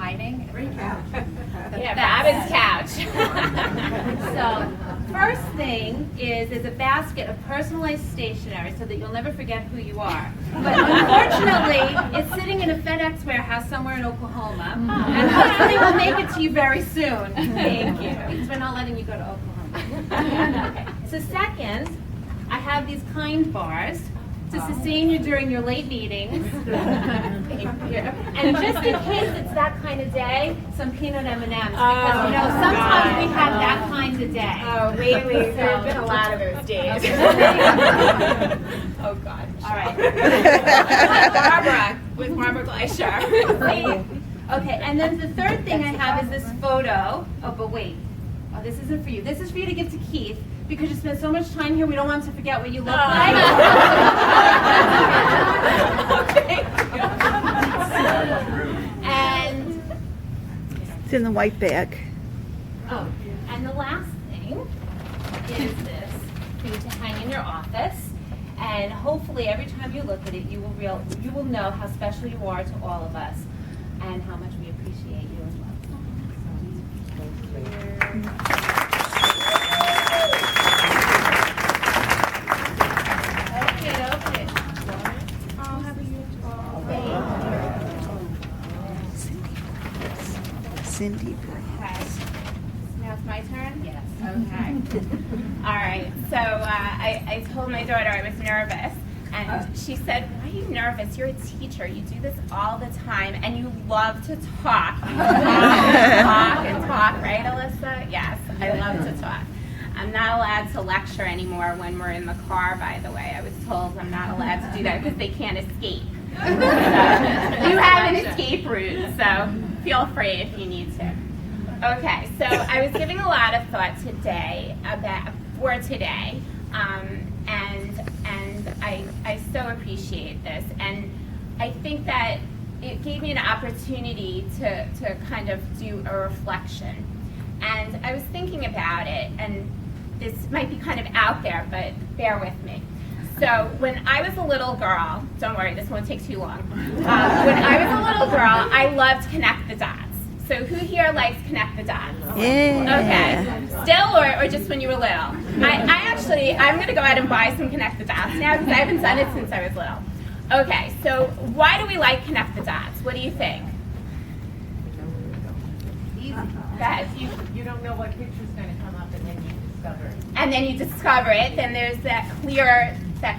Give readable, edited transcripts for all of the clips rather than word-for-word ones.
hiding. Great couch. Yeah, Babin's couch. So, first thing is there's a basket of personalized stationery so that you'll never forget who you are. But unfortunately, it's sitting in a FedEx warehouse somewhere in Oklahoma, and hopefully we'll make it to you very soon. Thank you, because we're not letting you go to Oklahoma. Okay. So second, I have these kind bars to sustain you during your late meetings. And just in case it's that kind of day, some peanut M&Ms, because sometimes we have that kind of day. Oh, lately, there have been a lot of those days. Oh, God. All right. Barbara, with Barbara Gleischer. Okay, and then the third thing I have is this photo. Oh, but wait. Oh, this isn't for you. This is for you to give to Keith, because you spent so much time here, we don't want him to forget what you look like. Okay. And It's in the white bag. oh, and the last thing is this for you to hang in your office. And hopefully, every time you look at it, you will know how special you are to all of us, and how much we appreciate you as well. Okay. Cindy. Okay. Now it's my turn? Yes. Okay. All right. So I told my daughter I was nervous, and she said, "Why are you nervous? You're a teacher. You do this all the time, and you love to talk. You talk and talk, right, Alyssa?" Yes, I love to talk. I'm not allowed to lecture anymore when we're in the car, by the way. I was told I'm not allowed to do that because they can't escape. So, you have an escape route, so feel free if you need to. Okay, so I was giving a lot of thought today for today, and I so appreciate this, and I think that it gave me an opportunity to kind of do a reflection, and I was thinking about it, and this might be kind of out there, but bear with me. So when I was a little girl, don't worry, this won't take too long. When I was a little girl, I loved Connect the Dots. So who here likes Connect the Dots? Yeah. Okay. Still, or just when you were little? I'm going to go out and buy some Connect the Dots now because I haven't done it since I was little. Okay, so why do we like Connect the Dots? What do you think? Easy. Go ahead. You don't know what picture's going to come up, and then you discover it. And then you discover it, then there's that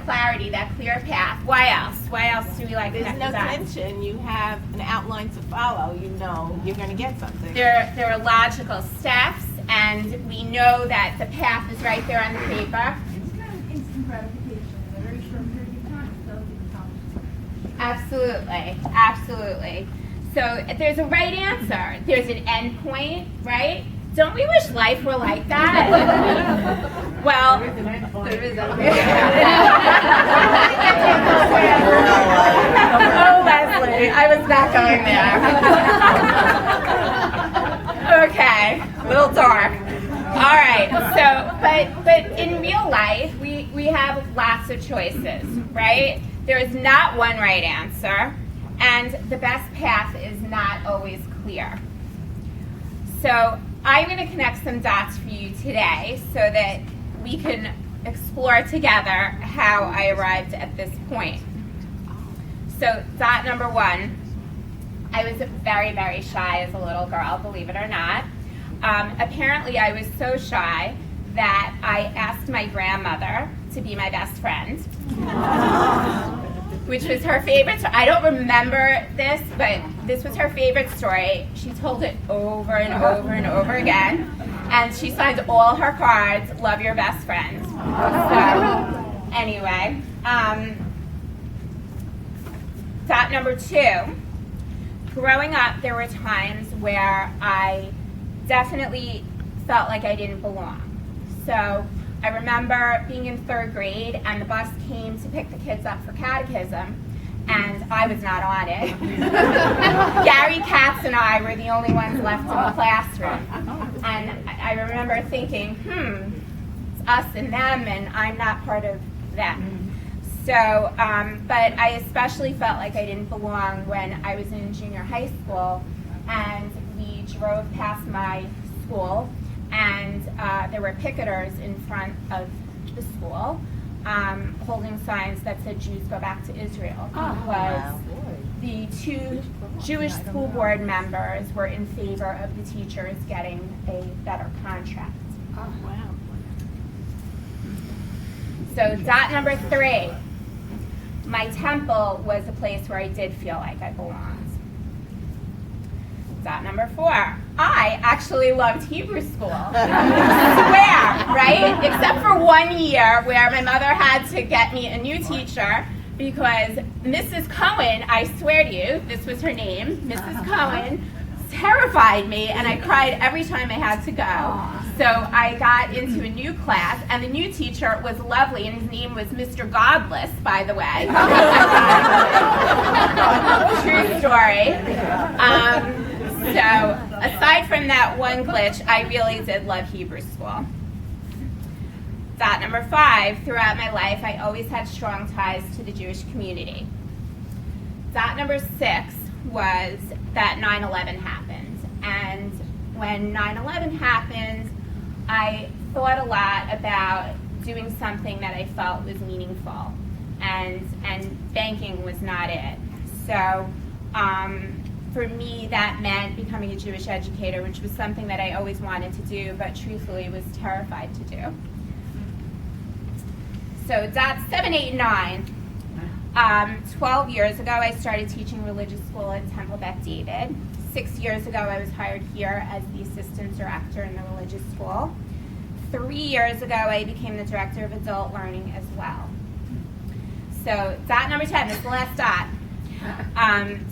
clarity, that clear path. Why else? Why else do we like There's Connect no the Dots? tension. You have an outline to follow. You know you're going to get something. There are logical steps, and we know that the path is right there on the paper. It's kind of instant gratification in a very short period of time, so you can Absolutely, absolutely. So there's a right answer. There's an end point, right? Don't we wish life were like that? Well, there is a Oh, Leslie, I was not going there. Okay, a little dark. All right, so, but in real life, we have lots of choices, right? There is not one right answer, and the best path is not always clear. So I'm going to connect some dots for you today so that we can explore together how I arrived at this point. So dot number one, I was very, very shy as a little girl, believe it or not. Apparently I was so shy that I asked my grandmother to be my best friend, which was her favorite. So I don't remember this, but this was her favorite story. She told it over and over and over again, and she signed all her cards, "Love your best friend." So anyway, dot number two, growing up, there were times where I definitely felt like I didn't belong. So I remember being in third grade, and the bus came to pick the kids up for catechism, and I was not on it. Gary Katz and I were the only ones left in the classroom. And I remember thinking, it's us and them, and I'm not part of them. So, but I especially felt like I didn't belong when I was in junior high school, and drove past my school, and there were picketers in front of the school holding signs that said Jews go back to Israel, because the two Jewish school board members were in favor of the teachers getting a better contract. Wow. So dot number 3, my temple was a place where I did feel like I belonged. Dot number 4, I actually loved Hebrew school. Swear, right? Except for 1 year where my mother had to get me a new teacher because Mrs. Cohen, I swear to you, this was her name, Mrs. Cohen, terrified me, and I cried every time I had to go. So I got into a new class, and the new teacher was lovely, and his name was Mr. Godless, by the way. True story. So aside from that one glitch, I really did love Hebrew school. Dot number 5, throughout my life, I always had strong ties to the Jewish community. Dot number 6 was that 9/11 happened. And when 9/11 happened, I thought a lot about doing something that I felt was meaningful. And banking was not it. So for me, that meant becoming a Jewish educator, which was something that I always wanted to do, but truthfully was terrified to do. So dots 7, 8, and 9. 12 years ago, I started teaching religious school at Temple Beth David. 6 years ago, I was hired here as the assistant director in the religious school. 3 years ago, I became the director of adult learning as well. So dot number 10, this is the last dot.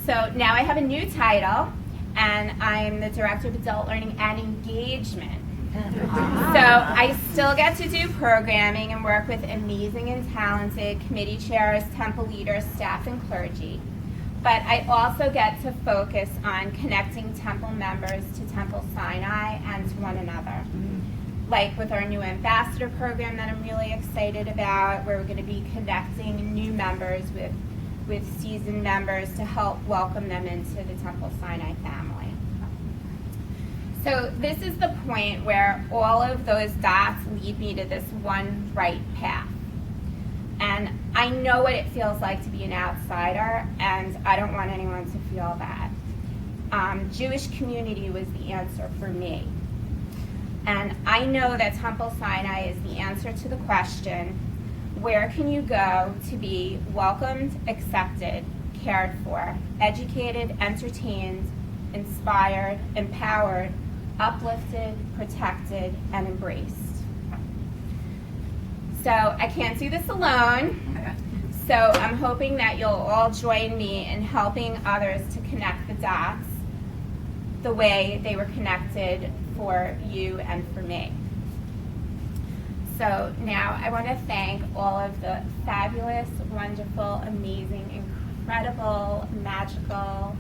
So now I have a new title, and I'm the director of adult learning and engagement. So I still get to do programming and work with amazing and talented committee chairs, temple leaders, staff, and clergy. But I also get to focus on connecting temple members to Temple Sinai and to one another. Like with our new ambassador program that I'm really excited about, where we're going to be connecting new members with seasoned members to help welcome them into the Temple Sinai family. So this is the point where all of those dots lead me to this one right path. And I know what it feels like to be an outsider, and I don't want anyone to feel that. Jewish community was the answer for me. And I know that Temple Sinai is the answer to the question, where can you go to be welcomed, accepted, cared for, educated, entertained, inspired, empowered, uplifted, protected, and embraced? So I can't do this alone. So I'm hoping that you'll all join me in helping others to connect the dots the way they were connected for you and for me. So now I want to thank all of the fabulous, wonderful, amazing, incredible, magical,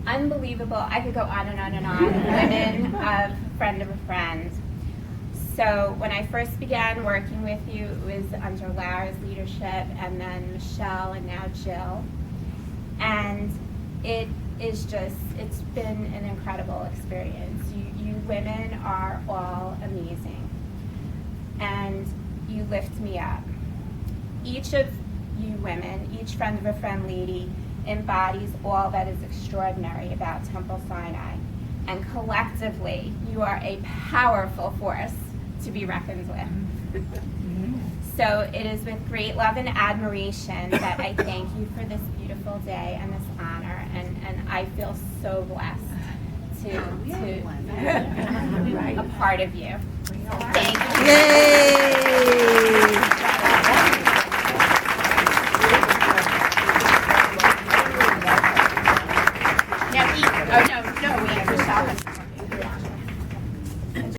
unbelievable, I could go on and on and on, women of Friend of a Friend. So when I first began working with you, it was under Lara's leadership, and then Michelle, and now Jill. And it's been an incredible experience. You women are all amazing. And you lift me up. Each of you women, each Friend of a Friend lady, embodies all that is extraordinary about Temple Sinai. And collectively, you are a powerful force to be reckoned with. So it is with great love and admiration that I thank you for this beautiful day and this honor, and I feel so blessed to be a part of you. Thank you. Yay!